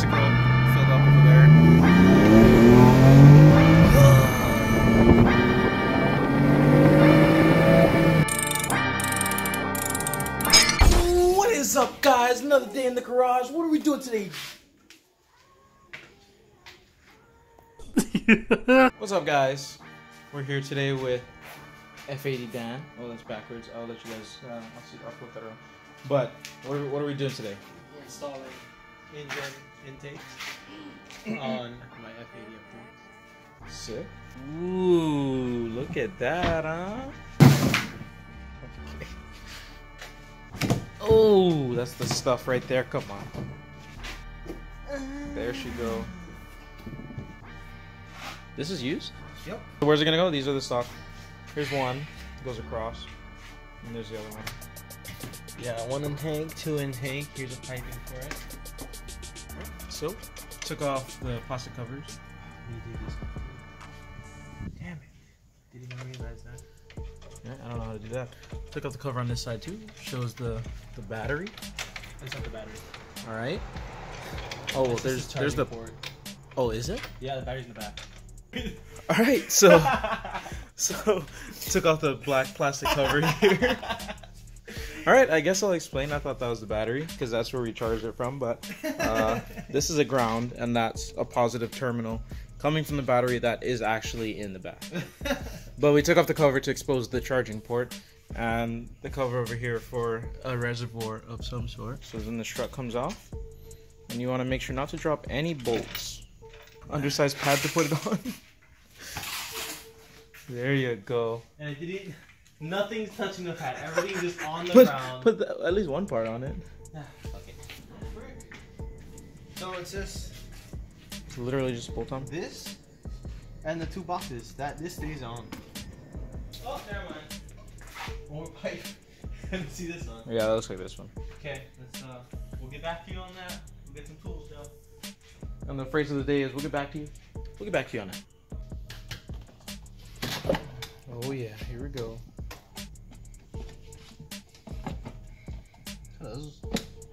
Mexico filled up over there. What is up, guys? Another day in the garage. What are we doing today? What's up, guys? We're here today with F80 Dan. Oh, that's backwards. I'll let you guys. I'll flip that around. But what are we doing today? We're installing Injen intakes on my F80 M3. Sick. Ooh, look at that, huh? Okay. Oh, that's the stuff right there. Come on. There she go. This is used? Yep. So where's it gonna go? These are the stock. Here's one. It goes across. And there's the other one. Yeah, 1 intake, 2 intake. Here's a piping for it. So, took off the plastic covers. Damn it. Didn't even realize that. Yeah, I don't know how to do that. Took off the cover on this side too. Shows the battery. That's not the battery. Alright. Oh, well, there's the port. Oh, is it? Yeah, the battery's in the back. Alright, so took off the black plastic cover here. Alright, I guess I'll explain. I thought that was the battery, because that's where we charged it from, but this is a ground, and that's a positive terminal coming from the battery that is actually in the back. But we took off the cover to expose the charging port, and the cover over here for a reservoir of some sort. So then the strut comes off, and you want to make sure not to drop any bolts. Undersized pad to put it on. There you go. And I didn't. Nothing's touching the pad. Everything's just on the ground. Put at least one part on it. Okay. So it's just. It's literally just bolt on. This and the 2 boxes. This stays on. Oh, never mind. One more pipe. Let's see this one. Yeah, that looks like this one. Okay, let's we'll get back to you on that. We'll get some tools, Joe. And the phrase of the day is, we'll get back to you. We'll get back to you on it. Oh yeah, here we go. That was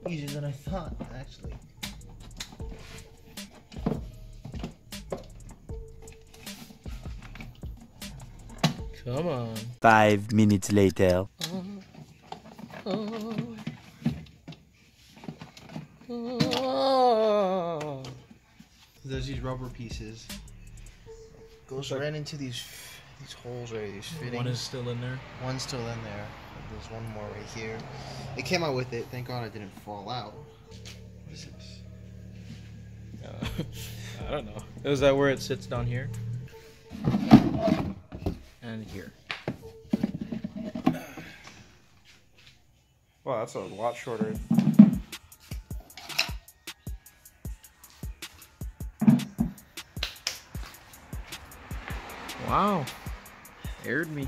easier than I thought, actually. Come on. 5 minutes later. There's these rubber pieces. Goes right into these holes right here, these fittings. One is still in there. One's still in there. There's one more right here. It came out with it. Thank God it didn't fall out. What is this? I don't know. Is that where it sits down here? And here. Wow, that's a lot shorter. Wow. Aired me.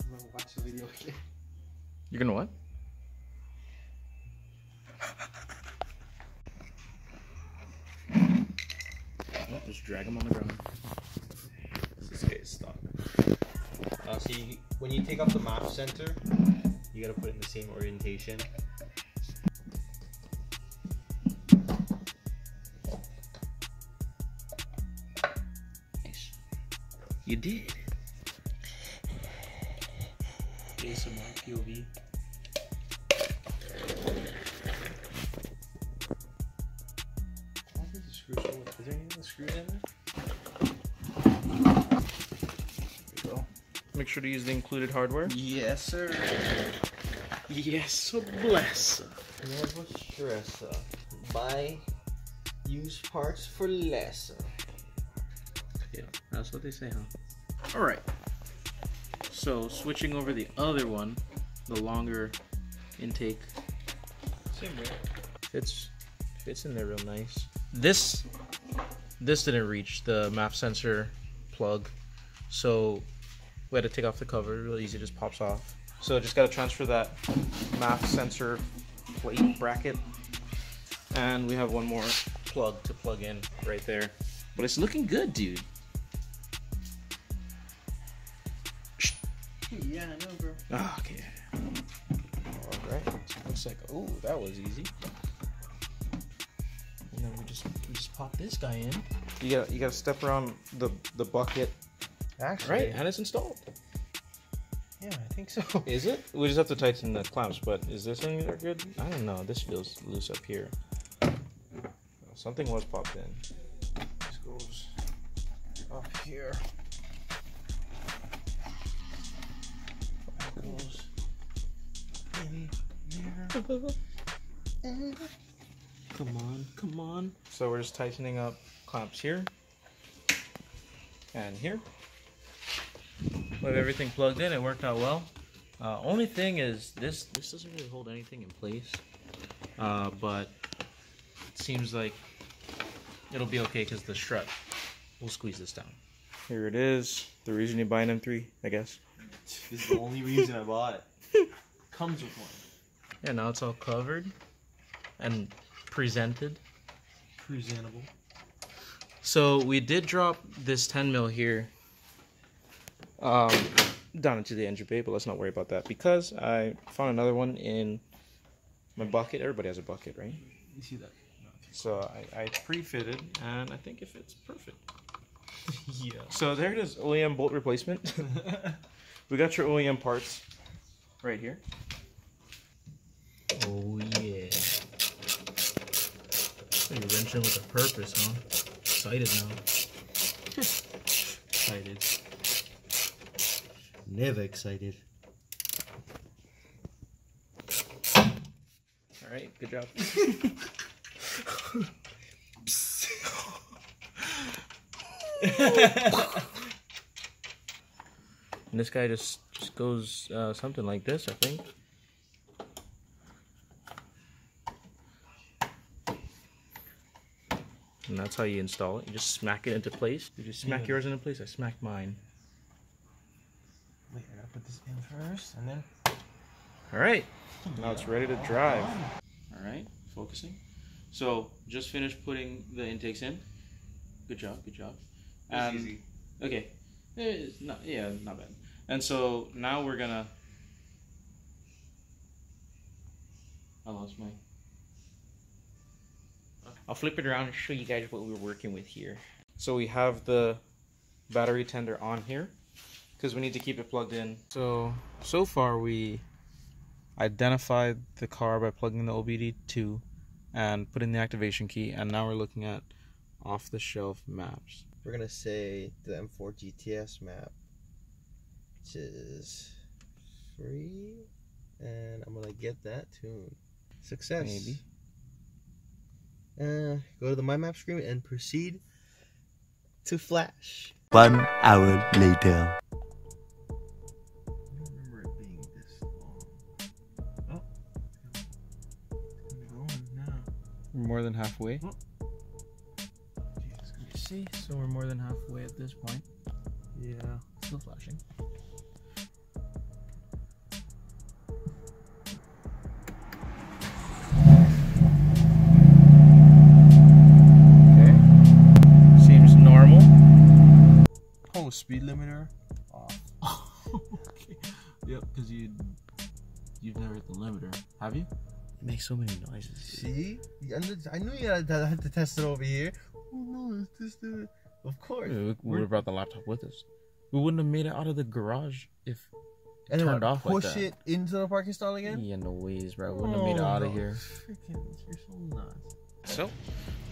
I'm gonna watch the video again. You're gonna what? Oh, just drag him on the ground. This guy is stuck. See, when you take off the map center, you gotta put it in the same orientation. Nice. You did. ASMR POV. Why is the screw so? Is there any other screws in there? There we go. Make sure to use the included hardware. Yes, sir. Yes, so bless. Never stress. Buy used parts for less. Yeah, that's what they say, huh? All right. So switching over the other one, the longer intake. Same way. Fits in there real nice. This didn't reach the map sensor plug, so we had to take off the cover. Really easy, just pops off. So just got to transfer that map sensor plate bracket, and we have one more plug to plug in right there. But it's looking good, dude. Yeah, I know, bro. Oh, okay. All right. Looks like, oh, that was easy. And pop this guy in. You gotta step around the bucket. Actually, right, and it's installed. Yeah, I think so. Is it? We just have to tighten the clamps, but is this any that good? I don't know. This feels loose up here. Something was popped in. This goes up here. That goes in there. Come on, come on. So we're just tightening up clamps here and here. We have everything plugged in. It worked out well. Only thing is this doesn't really hold anything in place, but it seems like it'll be okay because the strut will squeeze this down. Here it is. The reason you buy an M3, I guess. This is the only reason I bought it. Comes with one. Yeah, now it's all covered and presented. Presentable. So we did drop this 10 mil here down into the engine bay, but let's not worry about that because I found another one in my bucket. Everybody has a bucket, right? You see that? So I pre-fitted and I think it fits perfect. Yeah. So there it is, OEM bolt replacement. We got your OEM parts right here. Oh yeah. You're wrenching with a purpose, huh? Excited now. Excited. Never excited. Alright, good job. And this guy just goes something like this, I think. And that's how you install it. You just smack it into place. You just smack yours into place. I smacked mine. Wait, I gotta put this in first, and then. All right. Now it's ready to drive. All right, focusing. So just finished putting the intakes in. Good job. Good job. Easy. Okay. It's not bad. And so now we're gonna. I lost my. I'll flip it around and show you guys what we're working with here. So we have the battery tender on here because we need to keep it plugged in. So far we identified the car by plugging the OBD2 and putting the activation key, and now we're looking at off-the-shelf maps. We're gonna say the M4 GTS map, which is free, and I'm gonna get that tune. Success. Maybe. Go to the My Map screen and proceed to flash. 1 hour later. I don't remember it being this long. Oh, it's going now. We're more than halfway. Oh. Jesus Christ. See, so we're more than halfway at this point. Yeah. Still flashing. Speed limiter off. Okay. Yep, because you've never hit the limiter, have you? It makes so many noises. See? I knew you had to test it over here. Oh no, it's just of course. Yeah, we would have brought the laptop with us. We wouldn't have made it out of the garage if it turned off like that. Push it into the parking stall again? Yeah, no ways, bro. We wouldn't have made it out of here. Freaking, you're so nuts. So,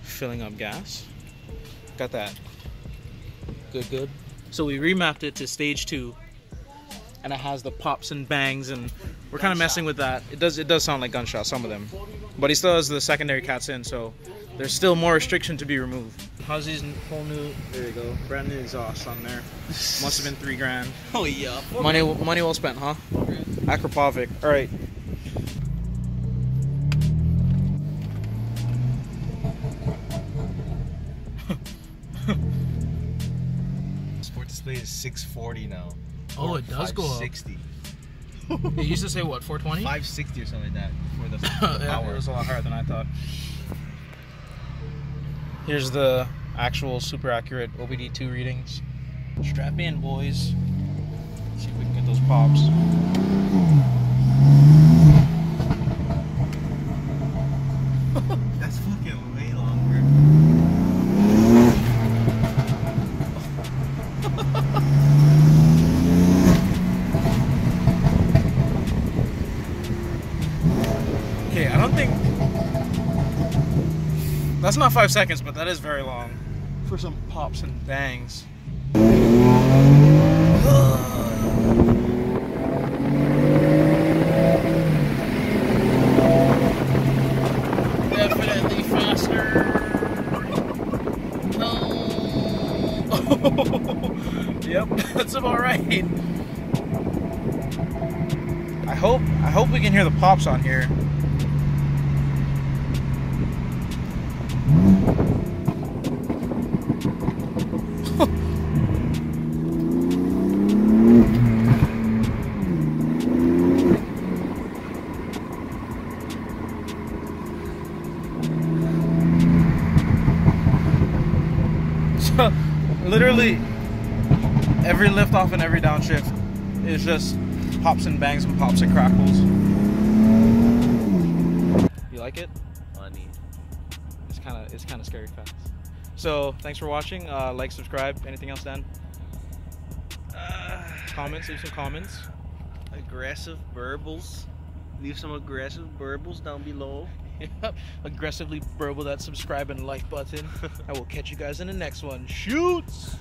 filling up gas. Got that. Good. So we remapped it to stage 2, and it has the pops and bangs, and we're kind of messing with that. It does sound like gunshots, some of them, but he still has the secondary cats in, so there's still more restriction to be removed. How's these whole new? There you go, brand new exhaust on there. Must have been $3,000. Oh yeah. Money well spent, huh? Akrapovic. All right. Display is 640 now. Oh, it does go up. 560. It used to say what, 420? 560 or something like that for the yeah, power. it was a lot higher than I thought. Here's the actual super accurate OBD2 readings. Strap in, boys. Let's see if we can get those pops. That's fucking way longer. That's not 5 seconds, but that is very long for some pops and bangs. Definitely faster. Oh. Yep, that's about right. I hope we can hear the pops on here. So, literally, every lift off and every downshift is just pops and bangs and pops and crackles. You like it? Funny. It's kind of scary fast. So thanks for watching. Like, subscribe. Anything else, Dan? Comments. Leave some comments. Aggressive burbles. Leave some aggressive burbles down below. Yep. Aggressively burble that subscribe and like button. I will catch you guys in the next one. Shoots!